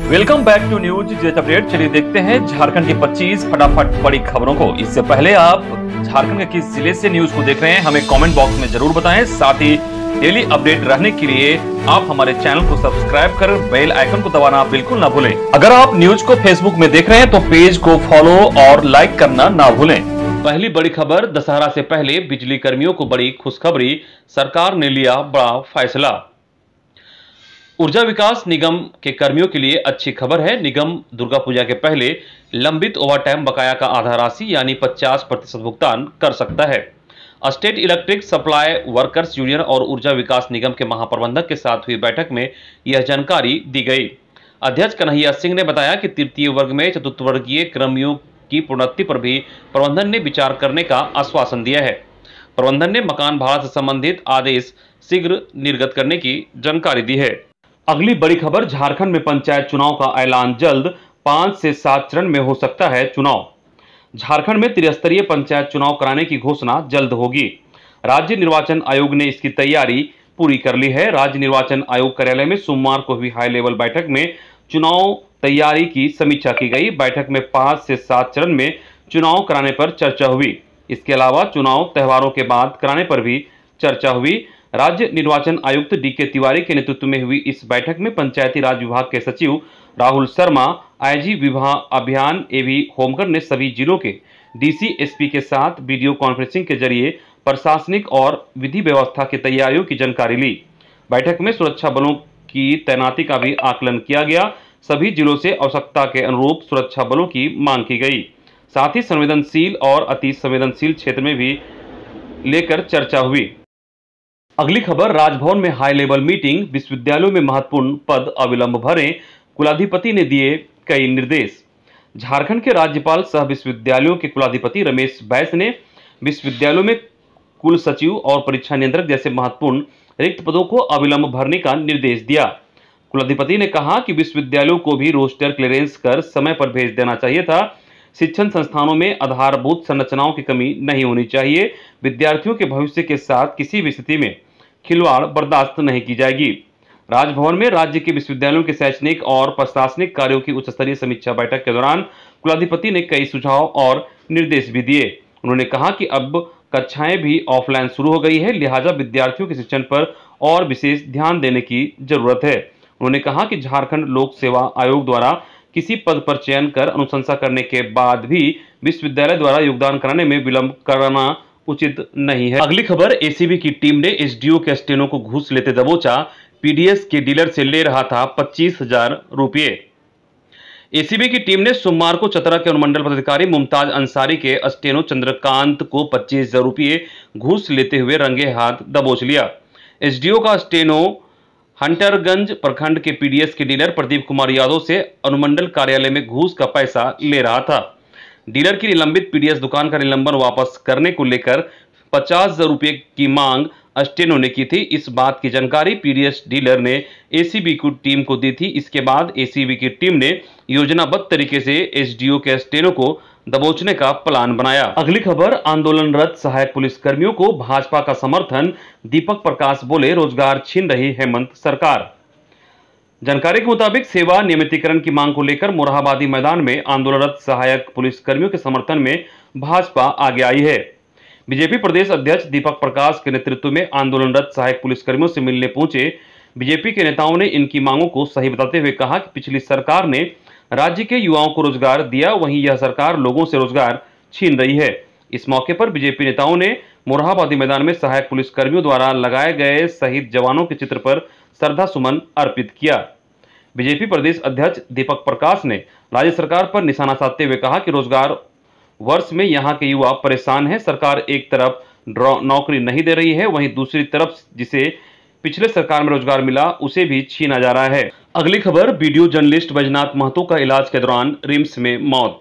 Welcome back to news jet update. चलिए देखते हैं झारखंड की 25 फटाफट बड़ी खबरों को। इससे पहले आप झारखंड के किस जिले से न्यूज को देख रहे हैं हमें कमेंट बॉक्स में जरूर बताएं। साथ ही डेली अपडेट रहने के लिए आप हमारे चैनल को सब्सक्राइब कर बेल आइकन को दबाना बिल्कुल ना भूलें। अगर आप न्यूज को फेसबुक में देख रहे हैं तो पेज को फॉलो और लाइक करना ना भूलें। पहली बड़ी खबर, दशहरा से पहले बिजली कर्मियों को बड़ी खुशखबरी, सरकार ने लिया बड़ा फैसला। ऊर्जा विकास निगम के कर्मियों के लिए अच्छी खबर है। निगम दुर्गा पूजा के पहले लंबित ओवरटाइम बकाया का आधा राशि यानी 50% भुगतान कर सकता है। State electric supply workers union और ऊर्जा विकास निगम के महाप्रबंधक के साथ हुई बैठक में यह जानकारी दी गई। अध्यक्ष कन्हैया सिंह ने बताया कि तृतीय वर्ग में चतुर्थवर्गीय कर्मियों की प्रोन्नति पर भी प्रबंधन ने विचार करने का आश्वासन दिया है। प्रबंधन ने मकान भाड़ा से संबंधित आदेश शीघ्र निर्गत करने की जानकारी दी है। अगली बड़ी खबर, झारखंड में पंचायत चुनाव का ऐलान जल्द, 5 से 7 चरण में हो सकता है चुनाव। झारखंड में त्रिस्तरीय पंचायत चुनाव कराने की घोषणा जल्द होगी। राज्य निर्वाचन आयोग ने इसकी तैयारी पूरी कर ली है। राज्य निर्वाचन आयोग कार्यालय में सोमवार को हुई हाई लेवल बैठक में चुनाव तैयारी की समीक्षा की गई। बैठक में 5 से 7 चरण में चुनाव कराने पर चर्चा हुई। इसके अलावा चुनाव त्योहारों के बाद कराने पर भी चर्चा हुई। राज्य निर्वाचन आयुक्त डीके तिवारी के नेतृत्व में हुई इस बैठक में पंचायती राज विभाग के सचिव राहुल शर्मा, आईजी विभाग अभियान एवी होमकर ने सभी जिलों के डीसी एसपी के साथ वीडियो कॉन्फ्रेंसिंग के जरिए प्रशासनिक और विधि व्यवस्था की तैयारियों की जानकारी ली। बैठक में सुरक्षा बलों की तैनाती का भी आकलन किया गया। सभी जिलों से आवश्यकता के अनुरूप सुरक्षा बलों की मांग की गई। साथ ही संवेदनशील और अति संवेदनशील क्षेत्र में भी लेकर चर्चा हुई। अगली खबर, राजभवन में हाई लेवल मीटिंग, विश्वविद्यालयों में महत्वपूर्ण पद अविलंब भरें, कुलाधिपति ने दिए कई निर्देश। झारखंड के राज्यपाल सह विश्वविद्यालयों के कुलाधिपति रमेश बैस ने विश्वविद्यालयों में कुल सचिव और परीक्षा नियंत्रक जैसे महत्वपूर्ण रिक्त पदों को अविलंब भरने का निर्देश दिया। कुलाधिपति ने कहा कि विश्वविद्यालयों को भी रोस्टर क्लियरेंस कर समय पर भेज देना चाहिए था। शिक्षण संस्थानों में आधारभूत संरचनाओं की कमी नहीं होनी चाहिए। विद्यार्थियों के भविष्य के साथ किसी भी स्थिति में खिलवाड़ बर्दाश्त नहीं की जाएगी। राजभवन में राज्य के विश्वविद्यालयों के शैक्षणिक और प्रशासनिक कार्यों की उच्च स्तरीय समीक्षा बैठक के दौरान कुलाधिपति ने कई सुझाव और निर्देश भी दिए। उन्होंने कहा कि अब कक्षाएं भी ऑफलाइन शुरू हो गई है, लिहाजा विद्यार्थियों के शिक्षण पर और विशेष ध्यान देने की जरूरत है। उन्होंने कहा कि झारखंड लोक सेवा आयोग द्वारा किसी पद पर चयन कर अनुशंसा करने के बाद भी विश्वविद्यालय द्वारा योगदान कराने में विलंब करना उचित नहीं है। अगली खबर, एसीबी की टीम ने एसडीओ के स्टेनो को घूस लेते दबोचा। पीडीएस के डीलर से ले रहा था 25,000 रुपये। एसीबी की टीम ने सोमवार को चतरा के अनुमंडल पदाधिकारी मुमताज अंसारी के स्टेनो चंद्रकांत को 25,000 रुपये घूस लेते हुए रंगे हाथ दबोच लिया। एसडीओ का स्टेनो हंटरगंज प्रखंड के पीडीएस के डीलर प्रदीप कुमार यादव से अनुमंडल कार्यालय में घूस का पैसा ले रहा था। डीलर की निलंबित पीडीएस दुकान का निलंबन वापस करने को लेकर 50,000 रुपये की मांग स्टेनो ने की थी। इस बात की जानकारी पीडीएस डीलर ने एसीबी की टीम को दी थी। इसके बाद एसीबी की टीम ने योजनाबद्ध तरीके से एसडीओ के स्टेनो को दबोचने का प्लान बनाया। अगली खबर, आंदोलनरत सहायक पुलिस कर्मियों को भाजपा का समर्थन, दीपक प्रकाश बोले रोजगार छीन रही हेमंत सरकार। जानकारी के मुताबिक सेवा नियमितीकरण की मांग को लेकर मोरहाबादी मैदान में आंदोलनरत सहायक पुलिस कर्मियों के समर्थन में भाजपा आगे आई है। बीजेपी प्रदेश अध्यक्ष दीपक प्रकाश के नेतृत्व में आंदोलनरत सहायक पुलिसकर्मियों से मिलने पहुंचे बीजेपी के नेताओं ने इनकी मांगों को सही बताते हुए कहा कि पिछली सरकार ने राज्य के युवाओं को रोजगार दिया, वहीं यह सरकार लोगों से रोजगार छीन रही है। इस मौके पर बीजेपी नेताओं ने मोरहाबादी मैदान में सहायक पुलिसकर्मियों द्वारा लगाए गए शहीद जवानों के चित्र पर श्रद्धा सुमन अर्पित किया। बीजेपी प्रदेश अध्यक्ष दीपक प्रकाश ने राज्य सरकार पर निशाना साधते हुए कहा कि रोजगार वर्ष में यहां के युवा परेशान हैं। सरकार एक तरफ नौकरी नहीं दे रही है, वहीं दूसरी तरफ जिसे पिछले सरकार में रोजगार मिला उसे भी छीना जा रहा है। अगली खबर, वीडियो जर्नलिस्ट बैजनाथ महतो का इलाज के दौरान रिम्स में मौत।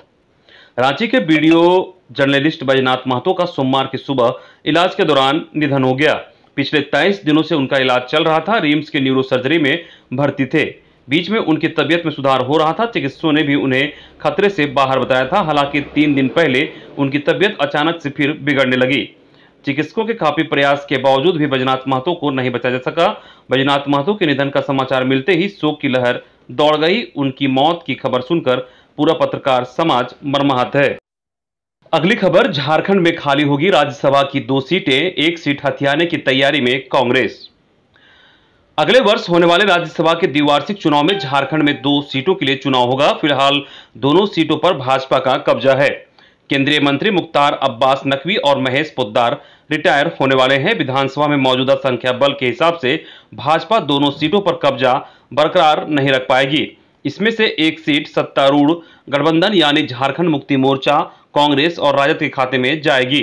रांची के वीडियो जर्नलिस्ट बैजनाथ महतो का सोमवार की सुबह इलाज के दौरान निधन हो गया। पिछले 23 दिनों से उनका इलाज चल रहा था। रिम्स के न्यूरो सर्जरी में भर्ती थे। बीच में उनकी तबीयत में सुधार हो रहा था। चिकित्सकों ने भी उन्हें खतरे से बाहर बताया था। हालांकि 3 दिन पहले उनकी तबीयत अचानक से फिर बिगड़ने लगी। चिकित्सकों के काफी प्रयास के बावजूद भी बैजनाथ महतो को नहीं बचाया जा सका। बैजनाथ महतो के निधन का समाचार मिलते ही शोक की लहर दौड़ गई। उनकी मौत की खबर सुनकर पूरा पत्रकार समाज मर्माहत है। अगली खबर, झारखंड में खाली होगी राज्यसभा की 2 सीटें, 1 सीट हथियाने की तैयारी में कांग्रेस। अगले वर्ष होने वाले राज्यसभा के द्विवार्षिक चुनाव में झारखंड में 2 सीटों के लिए चुनाव होगा। फिलहाल दोनों सीटों पर भाजपा का कब्जा है। केंद्रीय मंत्री मुख्तार अब्बास नकवी और महेश पोद्दार रिटायर होने वाले हैं। विधानसभा में मौजूदा संख्या बल के हिसाब से भाजपा दोनों सीटों पर कब्जा बरकरार नहीं रख पाएगी। इसमें से एक सीट सत्तारूढ़ गठबंधन यानी झारखंड मुक्ति मोर्चा, कांग्रेस और राजद के खाते में जाएगी।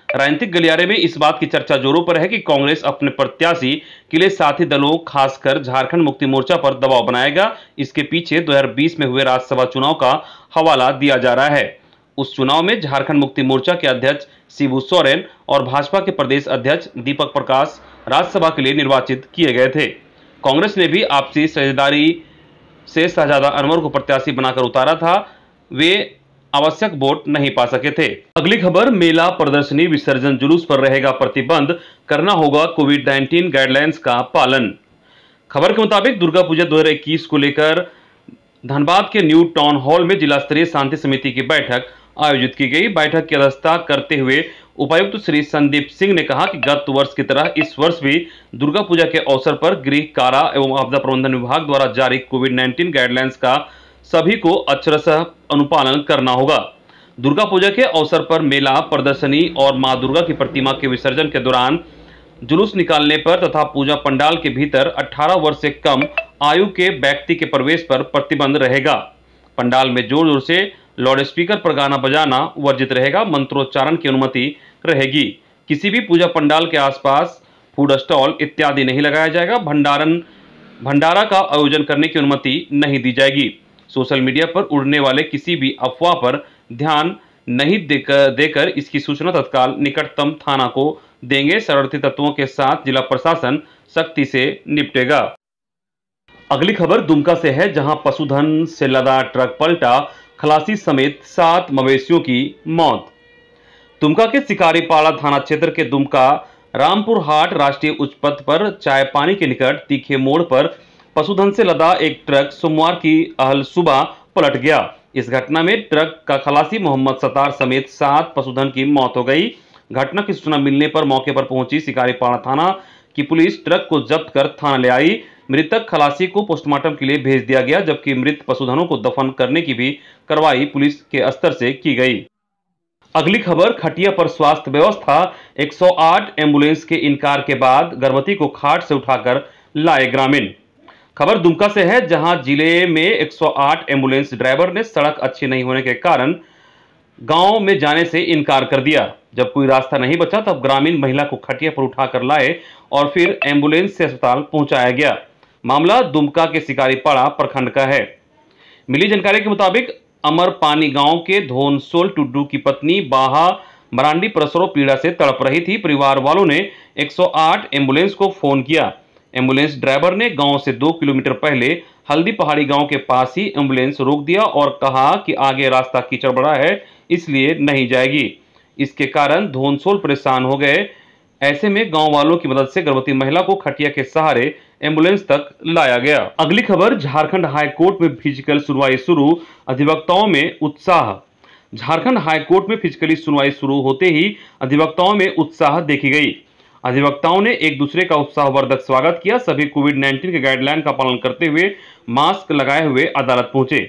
राजनीतिक गलियारे में इस बात की चर्चा जोरों पर है कि कांग्रेस अपने प्रत्याशी के लिए साथी दलों खासकर झारखंड मुक्ति मोर्चा पर दबाव बनाएगा। इसके पीछे 2020 में हुए राज्यसभा चुनाव का हवाला दिया जा रहा है। उस चुनाव में झारखंड मुक्ति मोर्चा के अध्यक्ष शिबू सोरेन और भाजपा के प्रदेश अध्यक्ष दीपक प्रकाश राज्यसभा के लिए निर्वाचित किए गए थे। कांग्रेस ने भी आपसी साझेदारी से शहजादा अनवर को प्रत्याशी बनाकर उतारा था। वे आवश्यक वोट नहीं पा सके थे। अगली खबर, मेला प्रदर्शनी विसर्जन जुलूस पर रहेगा प्रतिबंध, करना होगा कोविड-19 गाइडलाइंस का पालन। खबर के मुताबिक दुर्गा पूजा 2021 को लेकर धनबाद के न्यू टाउन हॉल में जिला स्तरीय शांति समिति की बैठक आयोजित की गई। बैठक की अध्यक्षता करते हुए उपायुक्त श्री संदीप सिंह ने कहा कि गत वर्ष की तरह इस वर्ष भी दुर्गा पूजा के अवसर पर गृह, कारा एवं आपदा प्रबंधन विभाग द्वारा जारी कोविड-19 गाइडलाइंस का सभी को अक्षरशः अनुपालन करना होगा। दुर्गा पूजा के अवसर पर मेला प्रदर्शनी और मां दुर्गा की प्रतिमा के विसर्जन के दौरान जुलूस निकालने पर तथा पूजा पंडाल के भीतर 18 वर्ष से कम आयु के व्यक्ति के प्रवेश पर प्रतिबंध रहेगा। पंडाल में जोर जोर से लाउड स्पीकर पर गाना बजाना वर्जित रहेगा। मंत्रोच्चारण की अनुमति रहेगी। किसी भी पूजा पंडाल के आसपास फूड स्टॉल इत्यादि नहीं लगाया जाएगा। भंडारा का आयोजन करने की अनुमति नहीं दी जाएगी। सोशल मीडिया पर उड़ने वाले किसी भी अफवाह पर ध्यान नहीं देकर इसकी सूचना तत्काल निकटतम थाना को देंगे। शरारती तत्वों के साथ जिला प्रशासन सख्ती से निपटेगा। अगली खबर दुमका से है, जहां पशुधन से लदा ट्रक पलटा, खलासी समेत 7 मवेशियों की मौत। दुमका के शिकारीपाड़ा थाना क्षेत्र के दुमका रामपुर हाट राष्ट्रीय उच्च पथ पर चाय पानी के निकट तीखे मोड़ पर पशुधन से लदा एक ट्रक सोमवार की अहल सुबह पलट गया। इस घटना में ट्रक का खलासी मोहम्मद सतार समेत 7 पशुधन की मौत हो गई। घटना की सूचना मिलने पर मौके पर पहुंची शिकारीपाड़ा थाना की पुलिस ट्रक को जब्त कर थाना ले आई। मृतक खलासी को पोस्टमार्टम के लिए भेज दिया गया, जबकि मृत पशुधनों को दफन करने की भी कार्रवाई पुलिस के स्तर से की गई। अगली खबर, खटिया पर स्वास्थ्य व्यवस्था, 108 एम्बुलेंस के इनकार के बाद गर्भवती को खाट से उठाकर लाए ग्रामीण। खबर दुमका से है, जहां जिले में 108 एम्बुलेंस ड्राइवर ने सड़क अच्छी नहीं होने के कारण गांव में जाने से इनकार कर दिया। जब कोई रास्ता नहीं बचा तब ग्रामीण महिला को खटिया पर उठाकर लाए और फिर एम्बुलेंस से अस्पताल पहुंचाया गया। मामला दुमका के शिकारीपाड़ा प्रखंड का है। मिली जानकारी के मुताबिक अमरपानी गांव के धोनसोल टुड्डू की पत्नी बाहा मरांडी प्रसव पीड़ा से तड़प रही थी। परिवार वालों ने 108 एम्बुलेंस को फोन किया। एम्बुलेंस ड्राइवर ने गांव से 2 किलोमीटर पहले हल्दी पहाड़ी गांव के पास ही एम्बुलेंस रोक दिया और कहा कि आगे रास्ता कीचड़ बड़ा है, इसलिए नहीं जाएगी। इसके कारण धोनसोल परेशान हो गए। ऐसे में गांव वालों की मदद से गर्भवती महिला को खटिया के सहारे एम्बुलेंस तक लाया गया। अगली खबर, झारखंड हाई कोर्ट में फिजिकल सुनवाई शुरू, अधिवक्ताओं में उत्साह। झारखंड हाई कोर्ट में फिजिकली सुनवाई शुरू होते ही अधिवक्ताओं में उत्साह देखी गई। अधिवक्ताओं ने एक दूसरे का उत्साहवर्धक स्वागत किया। सभी कोविड-19 के गाइडलाइन का पालन करते हुए मास्क लगाए हुए अदालत पहुंचे।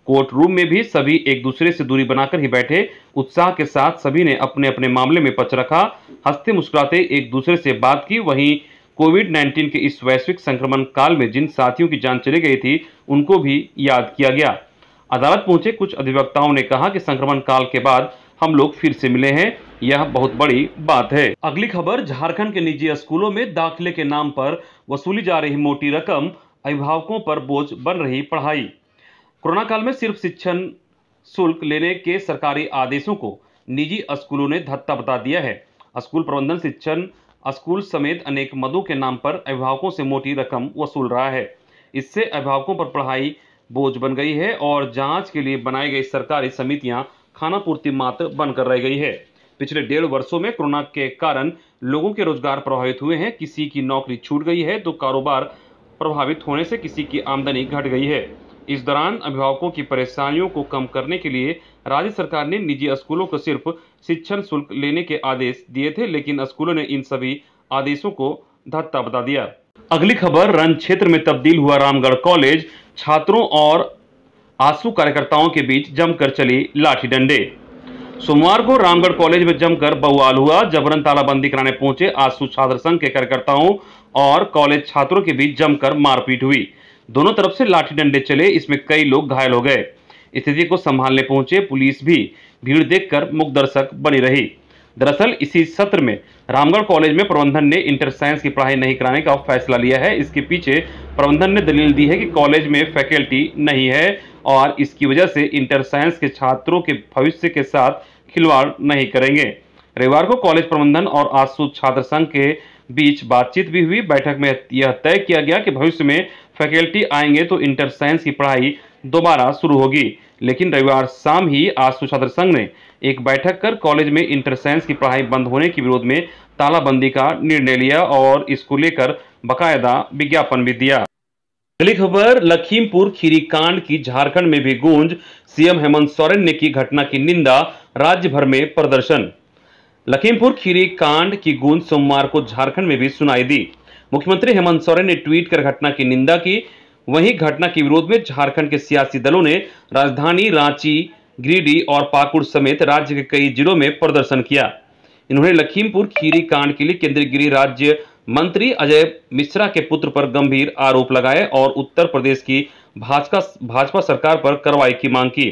कोर्ट रूम में भी सभी एक दूसरे से दूरी बनाकर ही बैठे। उत्साह के साथ सभी ने अपने अपने मामले में पक्ष रखा, हंसते मुस्कुराते एक दूसरे से बात की। वहीं कोविड-19 के इस वैश्विक संक्रमण काल में जिन साथियों की जान चली गई थी उनको भी याद किया गया। अदालत पहुंचे कुछ अधिवक्ताओं ने कहा कि संक्रमण काल के बाद हम लोग फिर से मिले हैं, यह बहुत बड़ी बात है। अगली खबर, झारखंड के निजी स्कूलों में दाखिले के नाम पर वसूली जा रही मोटी रकम, अभिभावकों पर बोझ बन रही पढ़ाई। कोरोना काल में सिर्फ शिक्षण शुल्क लेने के सरकारी आदेशों को निजी स्कूलों ने धत्ता बता दिया है। स्कूल प्रबंधन शिक्षण स्कूल समेत अनेक मदों के नाम पर अभिभावकों से मोटी रकम वसूल रहा है। इससे अभिभावकों पर पढ़ाई बोझ बन गई है और जांच के लिए बनाई गई सरकारी समितियां खाना पूर्ति मात्र बनकर रह गई है। पिछले 1.5 वर्षों में कोरोना के कारण लोगों के रोजगार प्रभावित हुए हैं। किसी की नौकरी छूट गई है तो कारोबार प्रभावित होने से किसी की आमदनी घट गई है। इस दौरान अभिभावकों की परेशानियों को कम करने के लिए राज्य सरकार ने निजी स्कूलों को सिर्फ शिक्षण शुल्क लेने के आदेश दिए थे, लेकिन स्कूलों ने इन सभी आदेशों को धत्ता बता दिया। अगली खबर, रन क्षेत्र में तब्दील हुआ रामगढ़ कॉलेज, छात्रों और आसू कार्यकर्ताओं के बीच जमकर चली लाठी डंडे। सोमवार को रामगढ़ कॉलेज में जमकर बवाल हुआ। जबरन तालाबंदी कराने पहुंचे आसू छात्र संघ के कार्यकर्ताओं और कॉलेज छात्रों के बीच जमकर मारपीट हुई। दोनों तरफ से लाठी डंडे चले, इसमें कई लोग घायल हो गए। स्थिति को संभालने पहुंचे पुलिस भी भीड़ देखकर मुकदर्शक बनी रही। दरअसल इसी सत्र में रामगढ़ कॉलेज में प्रबंधन ने इंटर साइंस की पढ़ाई नहीं कराने का फैसला लिया है। इसके पीछे प्रबंधन ने दलील दी है कि कॉलेज में फैकल्टी नहीं है और इसकी वजह से इंटर साइंस के छात्रों के भविष्य के साथ खिलवाड़ नहीं करेंगे। रविवार को कॉलेज प्रबंधन और आसू छात्र संघ के बीच बातचीत भी हुई। बैठक में यह तय किया गया कि भविष्य में फैकल्टी आएंगे तो इंटर साइंस की पढ़ाई दोबारा शुरू होगी। लेकिन रविवार शाम ही आसू छात्र संघ ने एक बैठक कर कॉलेज में इंटर साइंस की पढ़ाई बंद होने के विरोध में तालाबंदी का निर्णय लिया और इसको लेकर बकायदा विज्ञापन भी दिया। अगली खबर, लखीमपुर खीरी कांड की झारखंड में भी गूंज। सीएम हेमंत सोरेन ने की घटना की निंदा, राज्य भर में प्रदर्शन। लखीमपुर खीरी कांड की गूंज सोमवार को झारखंड में भी सुनाई दी। मुख्यमंत्री हेमंत सोरेन ने ट्वीट कर घटना की निंदा की। वहीं घटना के विरोध में झारखंड के सियासी दलों ने राजधानी रांची, गिरिडीह और पाकुड़ समेत राज्य के कई जिलों में प्रदर्शन किया। इन्होंने लखीमपुर खीरी कांड के लिए केंद्रीय गृह राज्य मंत्री अजय मिश्रा के पुत्र पर गंभीर आरोप लगाए और उत्तर प्रदेश की भाजपा सरकार पर कार्रवाई की मांग की।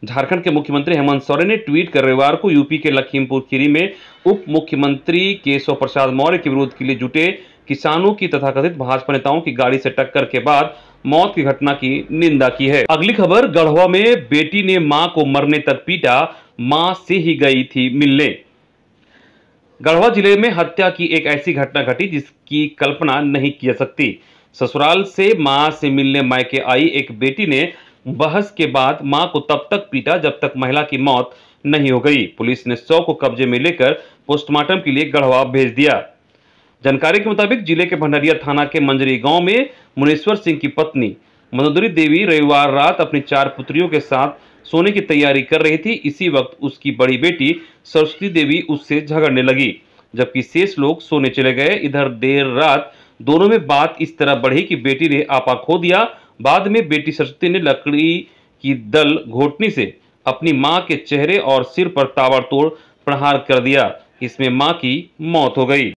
झारखंड के मुख्यमंत्री हेमंत सोरेन ने ट्वीट कर रविवार को यूपी के लखीमपुर खीरी में उप मुख्यमंत्री केशव प्रसाद मौर्य के विरोध के लिए जुटे किसानों की तथाकथित भाजपा नेताओं की गाड़ी से टक्कर के बाद मौत की घटना की निंदा की है। अगली खबर, गढ़वा में बेटी ने मां को मरने तक पीटा, मां से ही गई थी मिलने। गढ़वा जिले में हत्या की एक ऐसी घटना घटी जिसकी कल्पना नहीं की जा सकती। ससुराल से मां से मिलने मायके आई एक बेटी ने बहस के बाद मां को तब तक पीटा जब तक महिला की मौत नहीं हो गई। पुलिस ने शव को कब्जे में लेकर पोस्टमार्टम के लिए गढ़वा भेज दिया। जानकारी के मुताबिक जिले के भंडारिया थाना के मंजरी गांव में मुनेश्वर सिंह की पत्नी मनोदरी देवी रविवार रात अपनी 4 पुत्रियों के साथ सोने की तैयारी कर रही थी। इसी वक्त उसकी बड़ी बेटी सरस्वती देवी उससे झगड़ने लगी, जबकि शेष लोग सोने चले गए। इधर देर रात दोनों में बात इस तरह बढ़ी कि बेटी ने आपा खो दिया। बाद में बेटी सरस्वती ने लकड़ी की दल घोटनी से अपनी मां के चेहरे और सिर पर ताबड़तोड़ प्रहार कर दिया। इसमें मां की मौत हो गई।